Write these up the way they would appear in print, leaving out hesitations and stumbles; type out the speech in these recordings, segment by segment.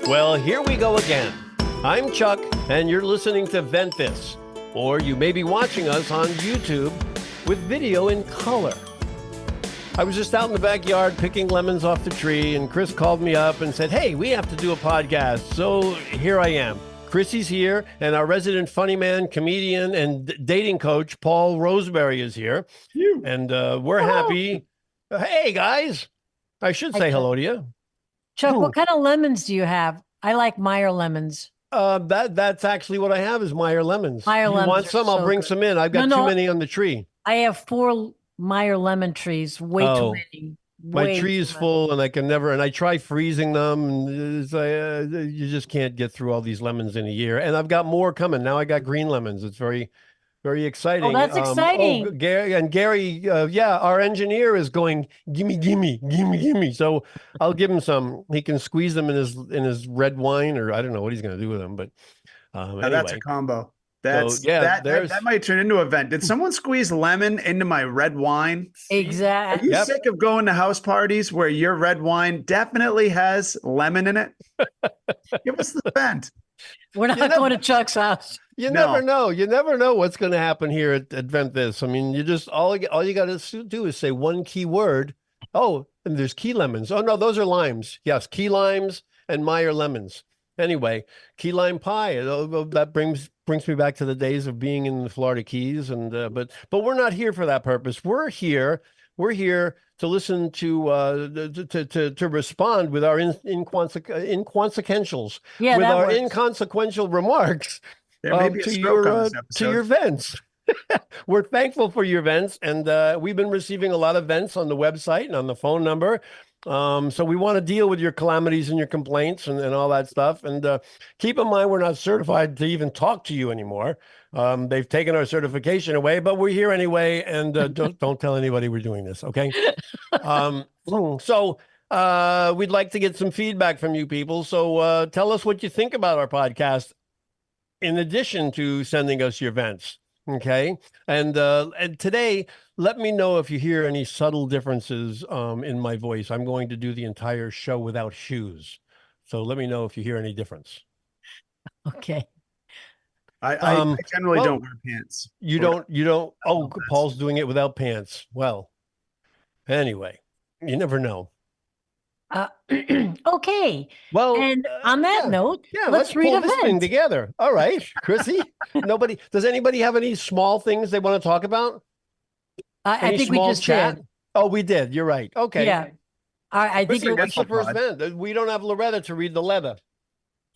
Well, here we go again. I'm Chuck, and you're listening to Vent This, or you may be watching us on YouTube with video in color. I was just out in the backyard picking lemons off the tree, and Chris called me up and said, hey, we have to do a podcast. So here I am. Chrissy's here, and our resident funny man, comedian, and dating coach, Paul Roseberry, is here. And we're happy. Hey, guys. I should say hello to you. Chuck, what kind of lemons do you have? I like Meyer lemons. That's actually what I have is Meyer lemons. Meyer you lemons want some? I'll bring some in. I've got too many on the tree. I have 4 Meyer lemon trees. Way too many. My tree is full, and I can never. And I try freezing them, and you just can't get through all these lemons in a year. And I've got more coming now. I got green lemons. It's very, very exciting. Oh, that's exciting. Gary, our engineer is going, gimme. So I'll give him some. He can squeeze them in his red wine, or I don't know what he's going to do with them. But anyway. That's a combo. That might turn into an event. Did someone squeeze lemon into my red wine? Exactly. Are you sick of going to house parties where your red wine definitely has lemon in it? Give us the vent. We're not going to Chuck's house. You never know. You never know what's going to happen here at Vent This. I mean, you just all you got to do is say one key word. Oh, and there's key lemons. Oh no, those are limes. Yes, key limes and Meyer lemons. Anyway, key lime pie. That brings me back to the days of being in the Florida Keys. And but we're not here for that purpose. We're here to listen to respond with our inconsequentials, with our works. Inconsequential remarks to your vents. We're thankful for your vents, and we've been receiving a lot of vents on the website and on the phone number. So we want to deal with your calamities and your complaints and all that stuff. And keep in mind, we're not certified to even talk to you anymore. They've taken our certification away, but we're here anyway. And don't tell anybody we're doing this, okay? So we'd like to get some feedback from you people. So tell us what you think about our podcast, in addition to sending us your vents. Okay. And today, let me know if you hear any subtle differences in my voice. I'm going to do the entire show without shoes. So let me know if you hear any difference. Okay. I generally don't wear pants. You don't. Oh, Paul's doing it without pants. Well, anyway, you never know. Okay. Well, and on that note, let's read pull this thing together. All right, Chrissy. Does anybody have any small things they want to talk about? I think we just did. Oh, we did. You're right. Okay. Yeah. I think what's the first event? We don't have Loretta to read the letter.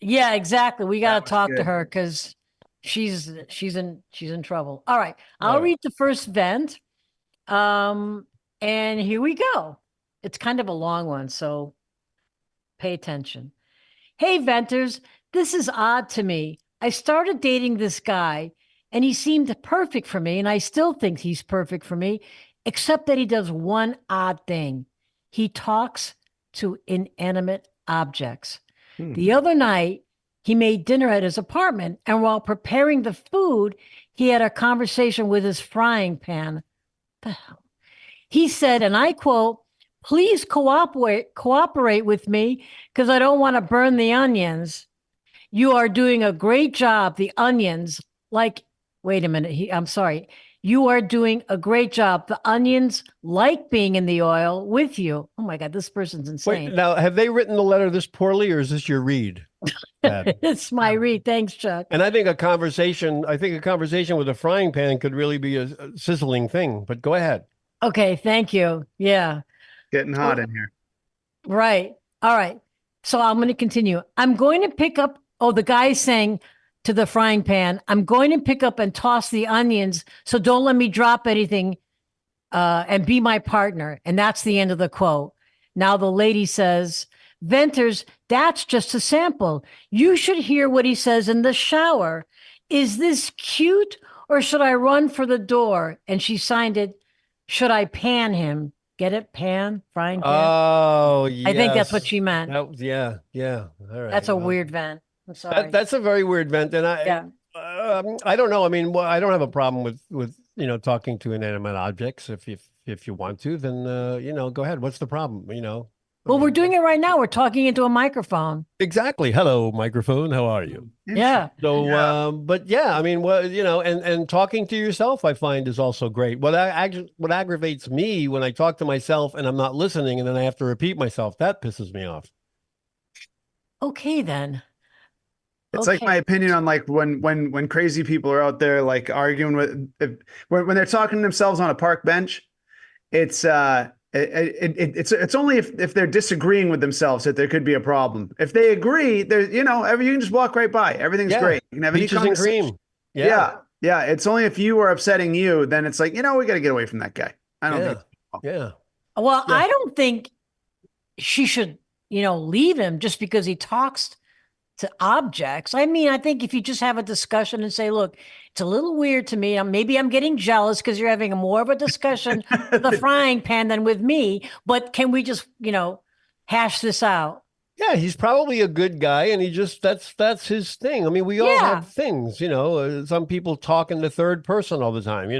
Yeah, exactly. We got to talk to her because she's in trouble. All right. I'll read the first vent. And here we go. It's kind of a long one, so pay attention. Hey, venters, this is odd to me. I started dating this guy, and he seemed perfect for me, and I still think he's perfect for me, except that he does one odd thing. He talks to inanimate objects. The other night, he made dinner at his apartment, and while preparing the food, he had a conversation with his frying pan. What the hell? He said, and I quote, "Please cooperate with me because I don't want to burn the onions. You are doing a great job. The onions, wait a minute. I'm sorry. You are doing a great job. The onions like being in the oil with you." Oh my God, this person's insane. Wait, now, have they written the letter this poorly, or is this your read? It's my read. Thanks, Chuck. And I think a conversation with a frying pan could really be a sizzling thing, but go ahead. Okay. Thank you. Yeah. Getting hot in here. Right. All right. So I'm going to continue. I'm going to pick up. Oh, the guy's saying to the frying pan, "I'm going to pick up and toss the onions. So don't let me drop anything and be my partner." And that's the end of the quote. Now the lady says, "Venters, that's just a sample. You should hear what he says in the shower. Is this cute or should I run for the door?" And she signed it, "Should I pan him?" Get it? Pan? Frying pan? Oh, yes. I think that's what she meant. Yeah. All right. That's a weird vent. I'm sorry. That's a very weird vent. And I don't know. I mean, I don't have a problem with talking to inanimate objects. If you want to, then, go ahead. What's the problem? Well, we're doing it right now. We're talking into a microphone. Exactly. Hello, microphone. How are you? Yeah. So, but yeah, I mean, well, and talking to yourself, I find is also great. What aggravates me when I talk to myself and I'm not listening, and then I have to repeat myself, that pisses me off. Okay, then. It's like my opinion on like when crazy people are out there like arguing when they're talking to themselves on a park bench. It's it's only if they're disagreeing with themselves that there could be a problem. If they agree, there's you can just walk right by. Everything's great. You can have any Peaches and conversation. cream. Yeah. Yeah. It's only if you are upsetting you, then it's like, we got to get away from that guy. I don't think. Yeah. Well, I don't think she should, leave him just because he talks to objects. I mean, I think if you just have a discussion and say, look, it's a little weird to me. Maybe I'm getting jealous because you're having more of a discussion with the frying pan than with me. But can we just, hash this out? Yeah, he's probably a good guy, and that's his thing. I mean, we all have things, some people talk in the third person all the time,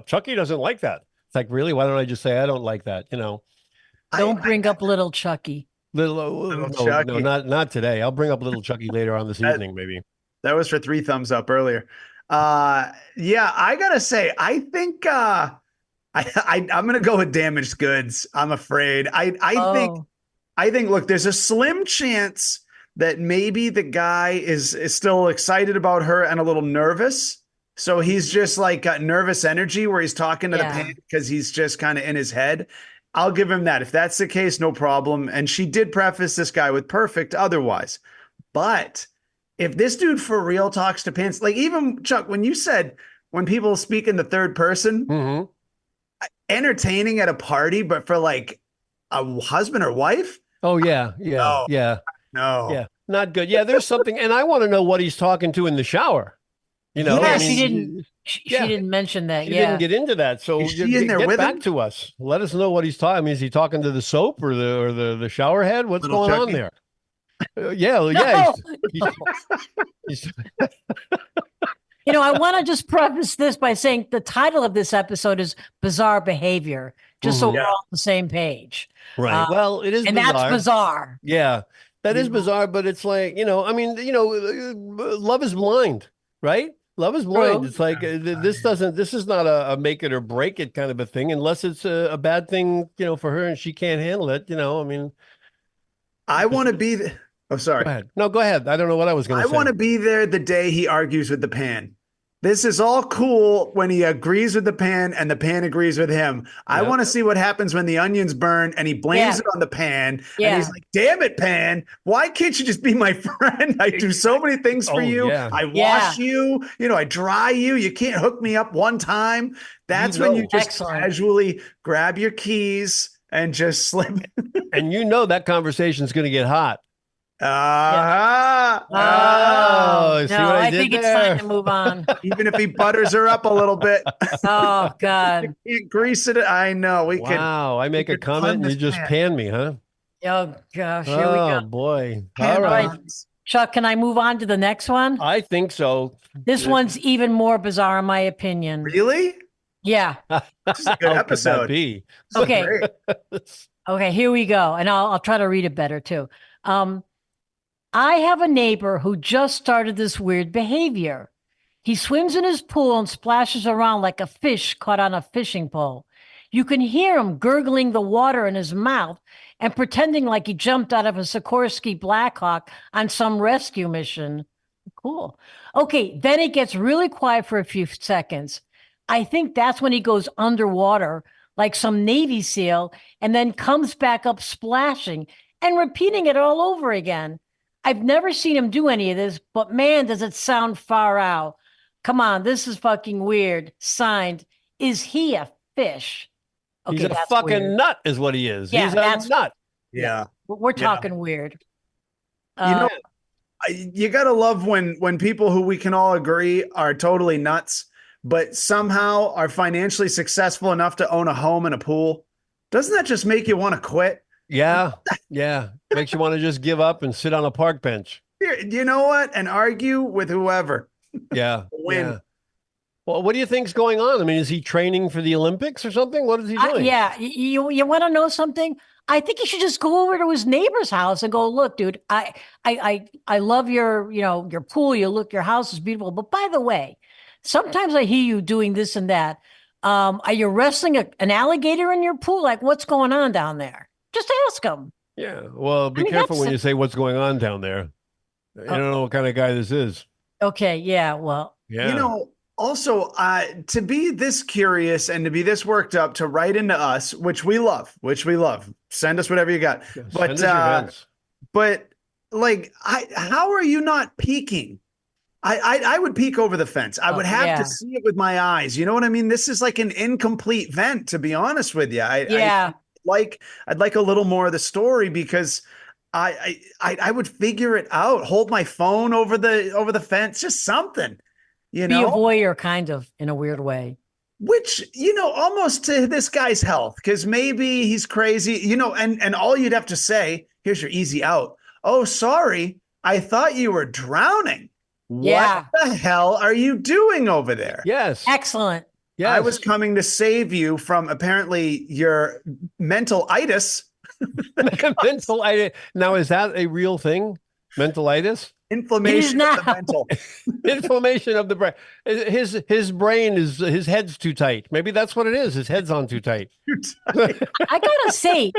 Chucky doesn't like that. It's like, really? Why don't I just say I don't like that, Don't bring up little Chucky. No, not today. I'll bring up little Chucky later on this evening, maybe. That was for 3 thumbs up earlier. Yeah, I gotta say, I think I'm gonna go with damaged goods. I'm afraid. I think. Look, there's a slim chance that maybe the guy is still excited about her and a little nervous. So he's just like got nervous energy where he's talking to the pan because he's just kind of in his head. I'll give him that. If that's the case, no problem. And she did preface this guy with perfect otherwise. But if this dude for real talks to pants, like even Chuck, when you said when people speak in the third person, entertaining at a party, but for like a husband or wife. Oh, yeah. No. Not good. Yeah, there's something. And I want to know what he's talking to in the shower. She didn't mention that. She didn't get into that. So get back to us. Let us know what he's talking. I mean, is he talking to the soap or the shower head? What's going on there? I want to just preface this by saying the title of this episode is Bizarre Behavior, just so we're all on the same page. Right. Well, it is, and bizarre. That's bizarre. Yeah, that is bizarre. But it's like love is blind, right? Love is blind. It's like this is not a make it or break it kind of a thing, unless it's a bad thing, for her and she can't handle it. I mean, I want to be. Oh, sorry. Go ahead. No, go ahead. I don't know what I was going to say. I want to be there the day he argues with the pan. This is all cool when he agrees with the pan and the pan agrees with him. I want to see what happens when the onions burn and he blames it on the pan. And he's like, damn it, pan. Why can't you just be my friend? I do so many things for you. Yeah. I wash you. I dry you. You can't hook me up one time. That's when you just casually grab your keys and just slip. And that conversation is going to get hot. See what I think there? It's time to move on. Even if he butters her up a little bit. Oh God. You grease it. I know. Wow. I make a comment and you just pan me, huh? Oh gosh. Here we go. Oh boy. All right. Chuck, can I move on to the next one? I think so. This one's even more bizarre in my opinion. Really? Yeah. This is a good episode. Okay. Okay, here we go. And I'll try to read it better too. I have a neighbor who just started this weird behavior. He swims in his pool and splashes around like a fish caught on a fishing pole. You can hear him gurgling the water in his mouth and pretending like he jumped out of a Sikorsky Blackhawk on some rescue mission. Cool. Okay, then it gets really quiet for a few seconds. I think that's when he goes underwater like some Navy SEAL and then comes back up splashing and repeating it all over again. I've never seen him do any of this, but man, does it sound far out. Come on, this is fucking weird. Signed, is he a fish? Okay, he's a fucking nut is what he is. Yeah, he's a nut. Yeah. We're talking weird. You got to love when people who we can all agree are totally nuts, but somehow are financially successful enough to own a home and a pool. Doesn't that just make you want to quit? Yeah. Makes you want to just give up and sit on a park bench. You know what? And argue with whoever. Yeah. Win. Yeah. Well, what do you think's going on? I mean, is he training for the Olympics or something? What is he doing? You want to know something? I think you should just go over to his neighbor's house and go, look, dude, I love your pool. Your house is beautiful. But by the way, sometimes I hear you doing this and that. Are you wrestling an alligator in your pool? Like, what's going on down there? Just ask him. Yeah. Well, be careful when you say what's going on down there. You don't know what kind of guy this is. Okay. Yeah. Well, yeah. Also, to be this curious and to be this worked up to write into us, which we love. Send us whatever you got. Yeah, but like, how are you not peeking? I would peek over the fence. I would have to see it with my eyes. You know what I mean? This is like an incomplete vent, to be honest with you. I'd like a little more of the story, because I would figure it out. Hold my phone over the fence, just something. Be a voyeur, kind of, in a weird way. Which, almost to this guy's health, because maybe he's crazy, and all you'd have to say, here's your easy out. Oh, sorry. I thought you were drowning. Yeah. What the hell are you doing over there? Yes. Excellent. Yes. I was coming to save you from apparently your mental itis. Mental itis. Now, is that a real thing? Mentalitis? Inflammation of the mental. Inflammation of the brain. His brain is, his head's too tight. Maybe that's what it is. His head's on too tight. I gotta say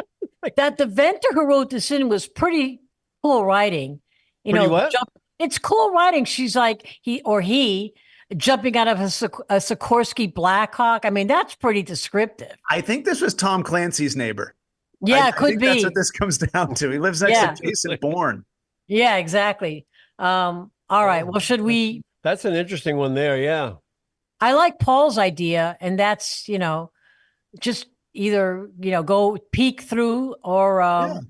that the venter who wrote this in was pretty cool writing. It's cool writing. She's like, he jumping out of a Sikorsky Blackhawk. I mean, that's pretty descriptive. I think this was Tom Clancy's neighbor. Yeah, it could be. That's what this comes down to. He lives next to Jason Bourne. Yeah, exactly. All right. Well, should we? That's an interesting one there. Yeah. I like Paul's idea, and that's, just either, go peek through or,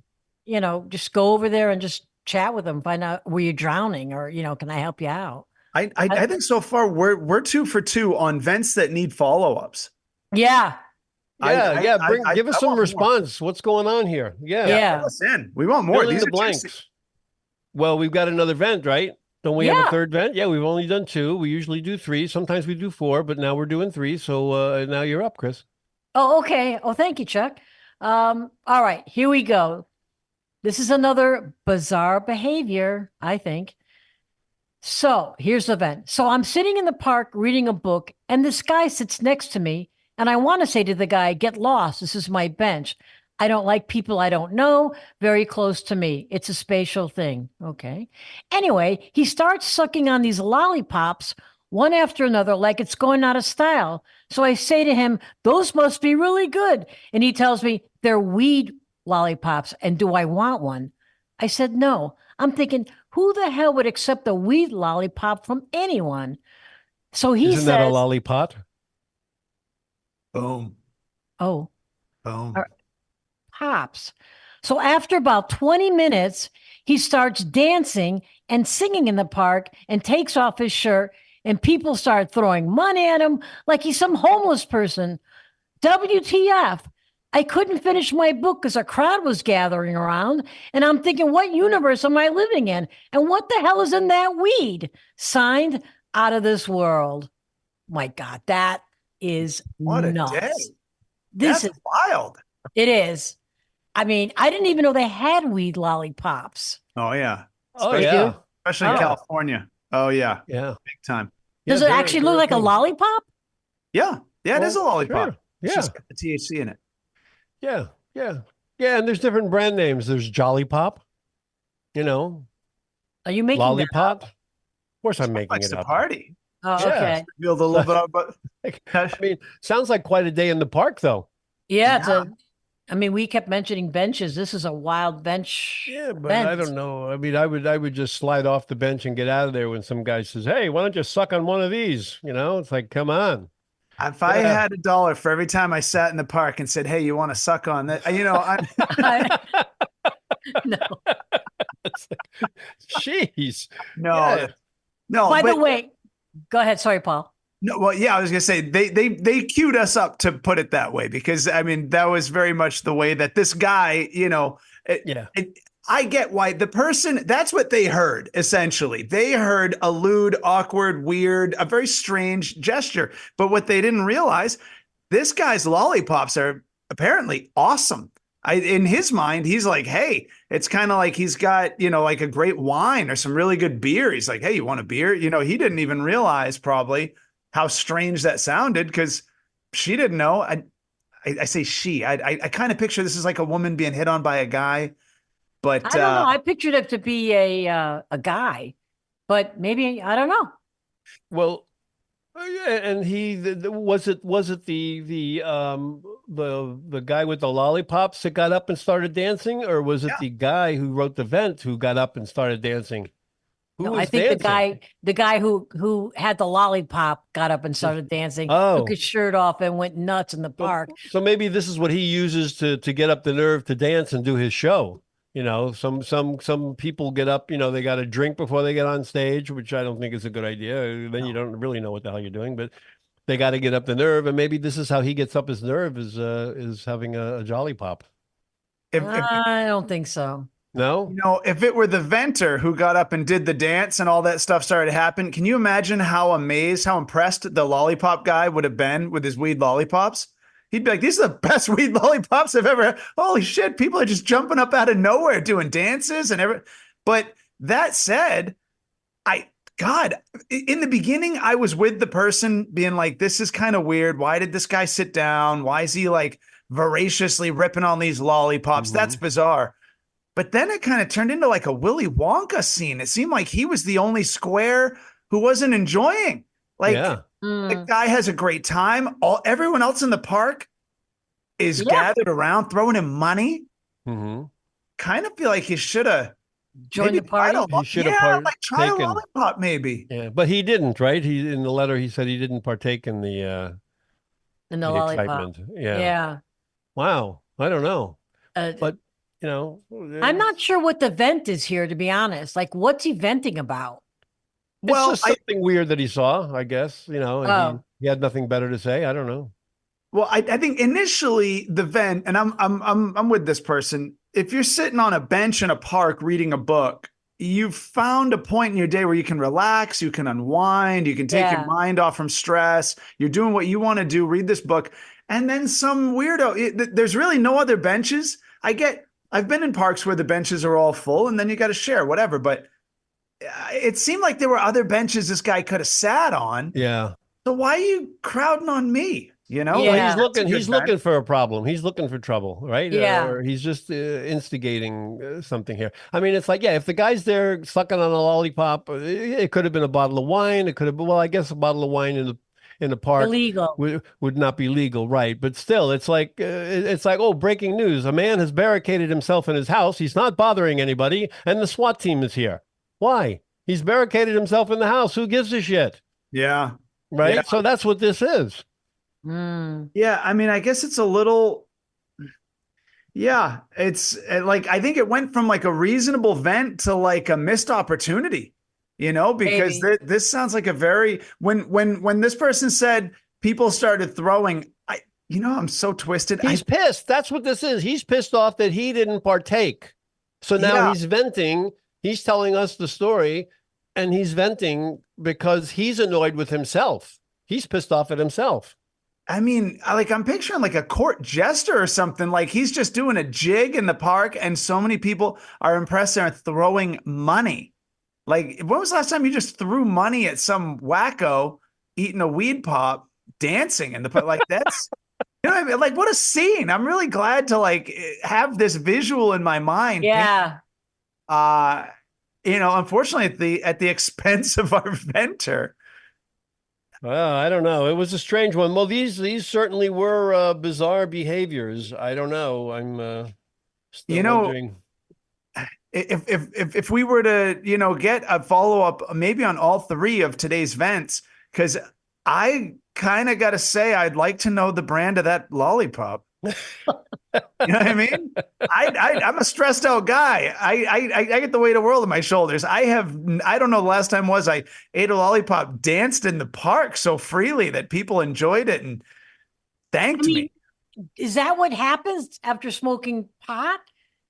just go over there and just chat with them, find out, were you drowning, or, can I help you out? I think so far we're 2 for 2 on vents that need follow-ups. Yeah. Give us some response. More. What's going on here? Yeah. We want more. These are the blanks. Well, we've got another vent, right? Don't we have a third vent? Yeah, we've only done 2. We usually do 3. Sometimes we do 4, but now we're doing 3. So now you're up, Chris. Oh, okay. Oh, thank you, Chuck. All right, here we go. This is another bizarre behavior, I think. So here's the vent. So I'm sitting in the park reading a book, and this guy sits next to me, and I want to say to the guy, get lost. This is my bench. I don't like people I don't know very close to me. It's a spatial thing. Okay. Anyway, he starts sucking on these lollipops one after another like it's going out of style. So I say to him, those must be really good. And he tells me they're weed lollipops. And do I want one? I said, no. I'm thinking, who the hell would accept a weed lollipop from anyone? So he Isn't that a lollipop? Boom. Oh. Boom. Pops. So after about 20 minutes, he starts dancing and singing in the park and takes off his shirt, and people start throwing money at him like he's some homeless person. WTF. I couldn't finish my book because a crowd was gathering around, and I'm thinking, what universe am I living in? And what the hell is in that weed? Signed, Out of This World. My God, that is what nuts. A day. This is wild. It is. I mean, I didn't even know they had weed lollipops. Oh, yeah. Especially in California. Oh, yeah. Yeah. Big time. Does it actually look like a lollipop? Yeah. Yeah, it is a lollipop. Sure. Yeah. It's just got the THC in it. Yeah. Yeah. Yeah. And there's different brand names. There's Jolly Pop, Are you making Lollipop? Of course I'm making it up. Party. Oh, okay. Revealed a little bit about. I mean, sounds like quite a day in the park, though. Yeah. We kept mentioning benches. This is a wild bench. Yeah, but I don't know. I mean, I would just slide off the bench and get out of there when some guy says, "Hey, why don't you suck on one of these?" It's like, come on. If I had $1 for every time I sat in the park and said, "Hey, you want to suck on that?" No. Jeez. No. By the way, go ahead. Sorry, Paul. No, well, yeah, I was gonna say they queued us up to put it that way, because that was very much the way that this guy, I get why that's what they heard. Essentially, they heard a lewd, awkward, weird, a very strange gesture. But what they didn't realize, this guy's lollipops are apparently awesome. In his mind, he's like, hey, it's kind of like he's got, like a great wine or some really good beer. He's like, hey, you want a beer? He didn't even realize probably how strange that sounded because she didn't know. I say she. I kind of picture this as like a woman being hit on by a guy, but I don't know. I pictured it to be a guy, but maybe I don't know. Well, yeah, and was it the guy with the lollipops that got up and started dancing, or was it yeah. the guy who wrote the vent who got up and started dancing? Who No, I was think dancing? the guy who had the lollipop got up and started dancing, took Oh, his shirt off and went nuts in the so, park. so maybe this is what he uses to get up the nerve to dance and do his show. Some people get up, they got to drink before they get on stage, which I don't think is a good idea. Then you No. don't really know what the hell you're doing, but they got to get up the nerve, and maybe this is how he gets up his nerve is having a jolly pop. If I don't think so. No? if it were the venter who got up and did the dance and all that stuff started to happen, can you imagine how amazed, how impressed the lollipop guy would have been with his weed lollipops? He'd be like, these are the best weed lollipops I've ever had. Holy shit, people are just jumping up out of nowhere doing dances and everything. But that said, God, in the beginning, I was with the person being like, this is kind of weird. Why did this guy sit down? Why is he like voraciously ripping on these lollipops? That's Hmm. bizarre. But then it kind of turned into like a Willy Wonka scene. It seemed like he was the only square who wasn't enjoying. Like Yeah. the Mm, guy has a great time. Everyone else in the park is yeah, gathered around throwing him money. Hmm. Kind of feel like he should have join maybe the tried party He should have yeah, like try a partaken. lollipop maybe. Yeah, but he didn't, right? He in the letter he said he didn't partake in and the the lollipop. excitement. Yeah. Yeah. Wow. I don't know. Uh, But, I'm not sure what the vent is here, to be honest. Like, what's he venting about? it's Well, just something weird that he saw, I guess, and he Oh, he had nothing better to say. I don't know. I think initially the vent, and I'm with this person. If you're sitting on a bench in a park reading a book, you've found a point in your day where you can relax, you can unwind, you can take your yeah. mind off from stress. You're doing what you want to do, read this book, and then some weirdo. There's really no other benches. I've been in parks where the benches are all full, and then you got to share whatever. But it seemed like there were other benches this guy could have sat on. Yeah. So why are you crowding on me? Well, Like Yeah. that's a he's good vent. looking for a problem. He's looking for trouble, right? Yeah. Or he's just instigating something here. I mean, it's like, yeah, if the guy's there sucking on a lollipop, it could have been a bottle of wine. It could have been, well, I guess a bottle of wine in the park Illegal. would not be legal, right? But still, it's like, oh, breaking news. A man has barricaded himself in his house. He's not bothering anybody, and the SWAT team is here. Why? He's barricaded himself in the house. Who gives a shit? Yeah. Yeah. Right? So that's what this is. Mm, Yeah. I mean, I guess it's a little, yeah, it's like, I think it went from like a reasonable vent to like a missed opportunity, because maybe. this sounds like a very, when this person said people started throwing, I'm so twisted. He's pissed. That's what this is. He's pissed off that he didn't partake. So now Yeah. he's venting. He's telling us the story, and he's venting because he's annoyed with himself. He's pissed off at himself. I mean, I'm picturing like a court jester or something. Like he's just doing a jig in the park, and so many people are impressed and are throwing money. Like, when was the last time you just threw money at some wacko eating a weed pop, dancing in the park? Like that's, what I mean? Like, what a scene! I'm really glad to like have this visual in my mind. Yeah. Uh, unfortunately, at the expense of our venter. Well, I don't know. It was a strange one. Well, these certainly were bizarre behaviors. I don't know. I'm still You know, wondering. if we were to get a follow-up maybe on all three of today's vents, because I kind of got to say I'd like to know the brand of that lollipop. You know what I mean? I'm a stressed out guy. I get the weight of the world on my shoulders. I don't know the last time was I ate a lollipop, danced in the park so freely that people enjoyed it and I thanked mean, me. is that what happens after smoking pot?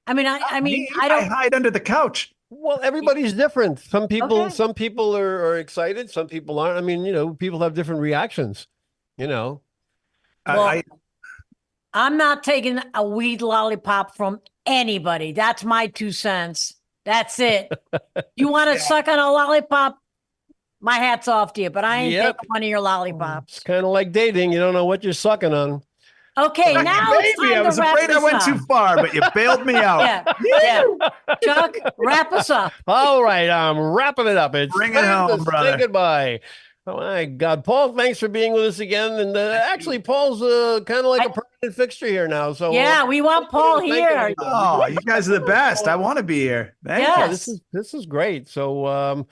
I mean, Me, I I don't. hide under the couch. Well, everybody's different. Okay. Some people are excited. Some people aren't. I mean, people have different reactions. You know. Well, I I'm not taking a weed lollipop from anybody. That's my 2 cents. That's it. You want to suck on a lollipop? My hat's off to you, but I ain't taking one of your lollipops. It's kind of like dating. You don't know what you're sucking on. Okay, now it's time I was afraid I went too far, but you bailed me out. Yeah. Chuck, wrap us up. All right, I'm wrapping it up. It's Bring it home, brother. Say goodbye. Oh my God, Paul! Thanks for being with us again. And actually, Paul's kind of like a permanent fixture here now. So yeah, we want Paul here. Oh, you guys are the best. I want to be here. Thank you. This is great. So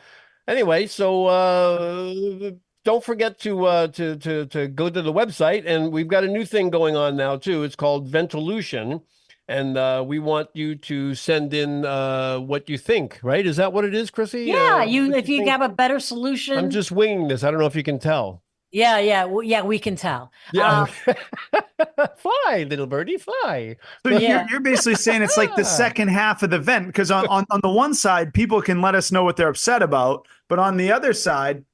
anyway, so don't forget to go to the website, and we've got a new thing going on now too. It's called Ventolution. And we want you to send in what you think, right? Is that what it is, Chrissy? Yeah, if you have a better solution. I'm just winging this. I don't know if you can tell. Yeah, we can tell. Yeah. Fly, little birdie, fly. So you're basically saying it's like the second half of the vent, because on the one side, people can let us know what they're upset about. But on the other side,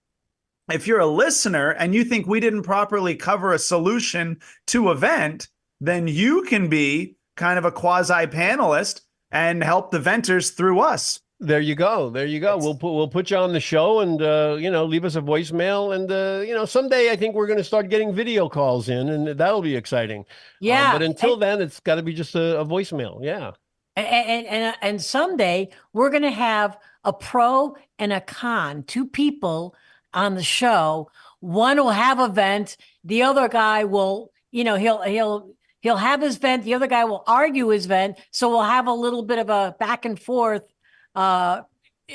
if you're a listener and you think we didn't properly cover a solution to a vent, then you can be kind of a quasi-panelist and help the venters through us. There you go. We'll put you on the show, and leave us a voicemail, and someday I think we're going to start getting video calls in, and that'll be exciting. Yeah. But until then, it's got to be just a voicemail. Yeah. And someday we're going to have a pro and a con, 2 people on the show. One will have a vent. The other guy will, he'll have his vent. The other guy will argue his vent. So we'll have a little bit of a back and forth.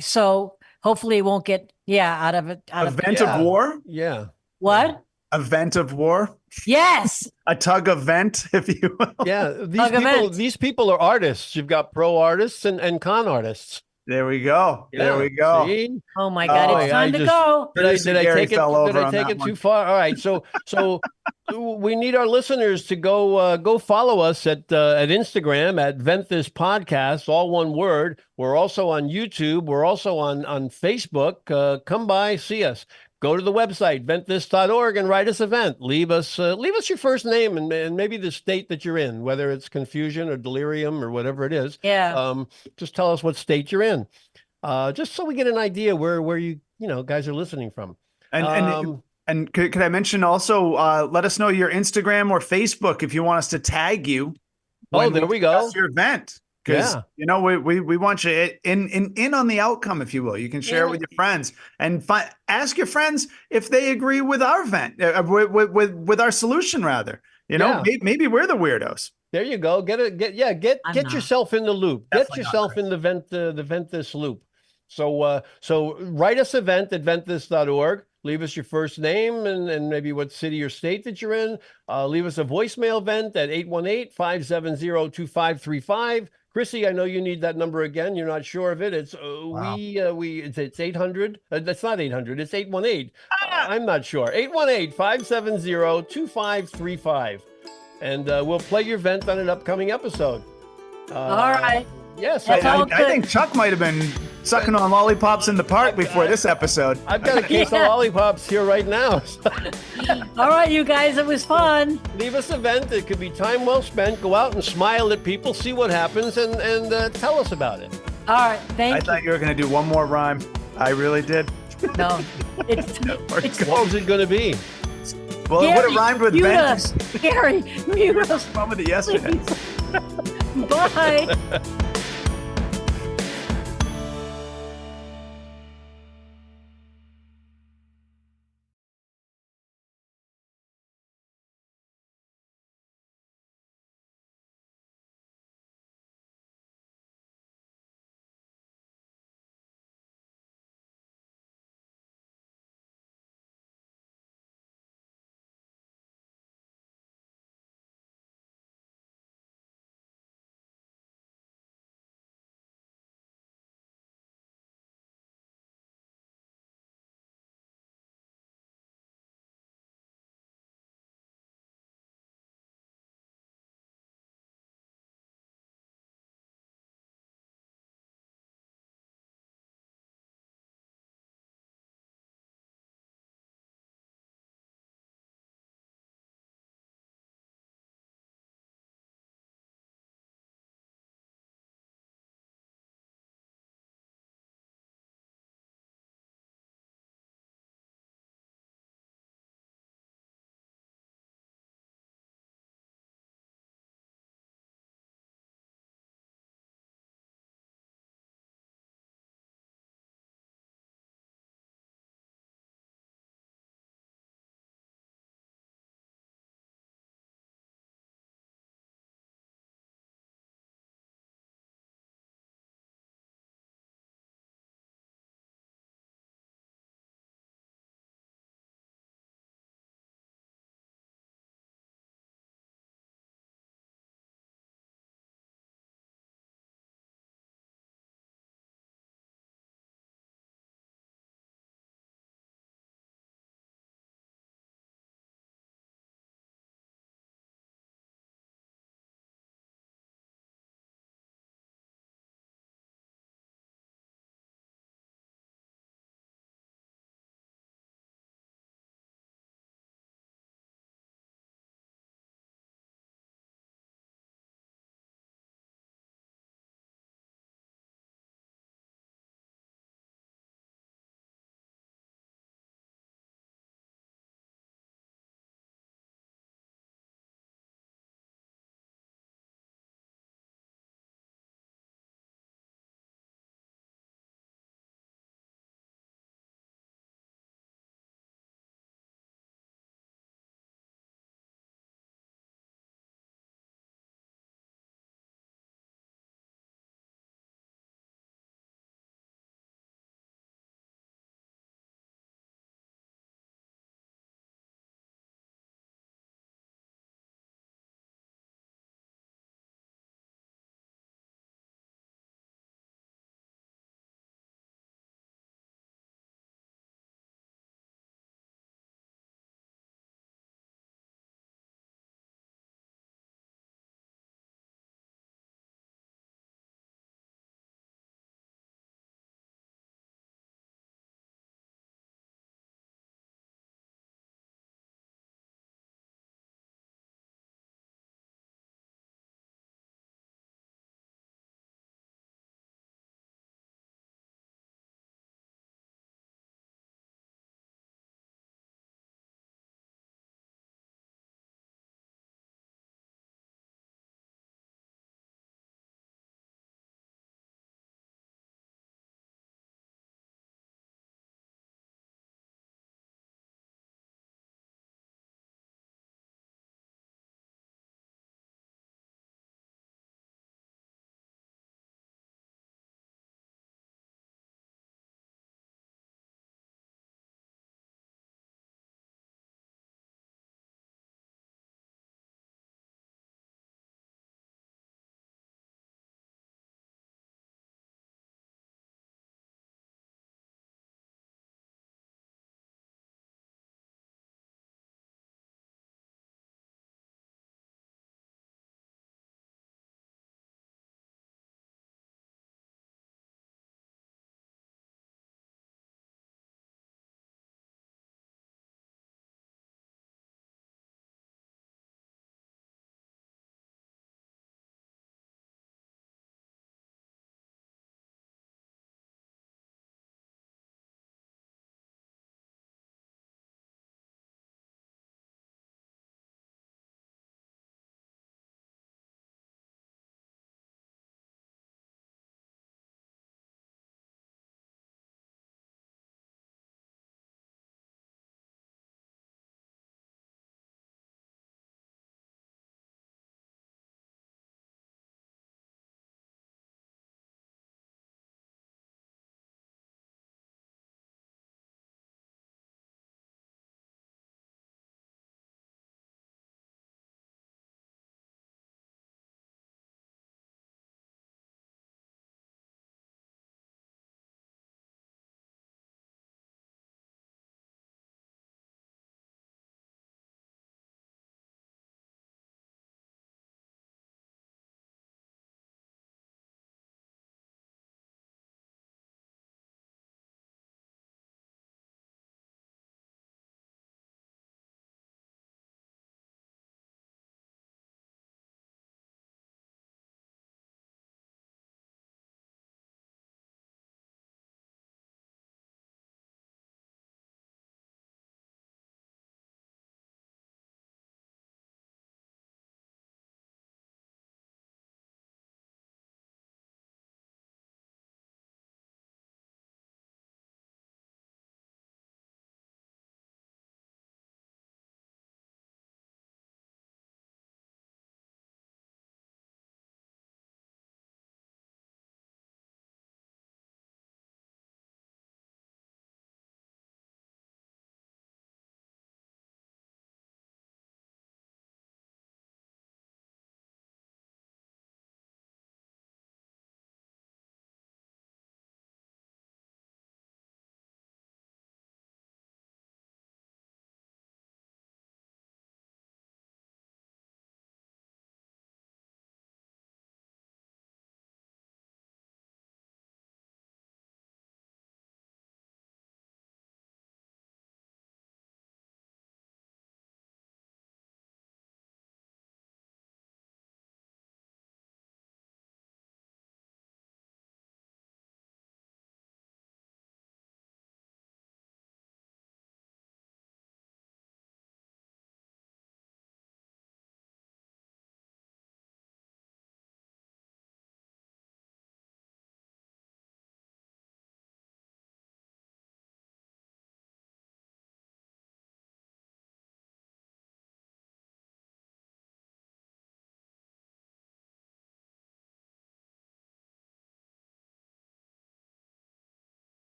So hopefully it won't get, out of it. A vent of war? Yeah. What? A vent of war? Yes. A tug of vent, if you will. Yeah. These people are artists. You've got pro artists and con artists. There we go. Yeah. There we go. See? Oh my God! It's time to go. Did I take it too far? All right. So we need our listeners to go follow us at Instagram at Vent This Podcast, all one word. We're also on YouTube. We're also on Facebook. Come by, see us. Go to the website, ventthis.org, and write us a vent. Leave us your first name and maybe the state that you're in, whether it's confusion or delirium or whatever it is. Yeah. Just tell us what state you're in, just so we get an idea where you guys are listening from. And could I mention also, let us know your Instagram or Facebook if you want us to tag you. Oh, there we go. Your event. Because we want you in on the outcome, if you will. You can share it with your friends and ask your friends if they agree with our vent, with our solution rather. Maybe we're the weirdos. There you go. Get yourself in the loop. Get yourself in the vent this loop. So write us a vent at ventthis.org. Leave us your first name and maybe what city or state that you're in. Leave us a voicemail vent at 818-570-2535. Chrissy, I know you need that number again. You're not sure of it. It's it's 800. That's not 800. It's 818. I'm not sure. 818-570-2535. And we'll play your vent on an upcoming episode. All right. Yes. I think Chuck might have been sucking on lollipops in the park before this episode. I've got a case of lollipops here right now. All right, you guys, it was fun. Leave us a vent. It could be time well spent. Go out and smile at people, see what happens, and tell us about it. All right, thank you. I thought you were going to do one more rhyme. I really did. No. What was it going to be? Well, it would have rhymed with vent. Gary, mute us. I with it yesterday. Bye.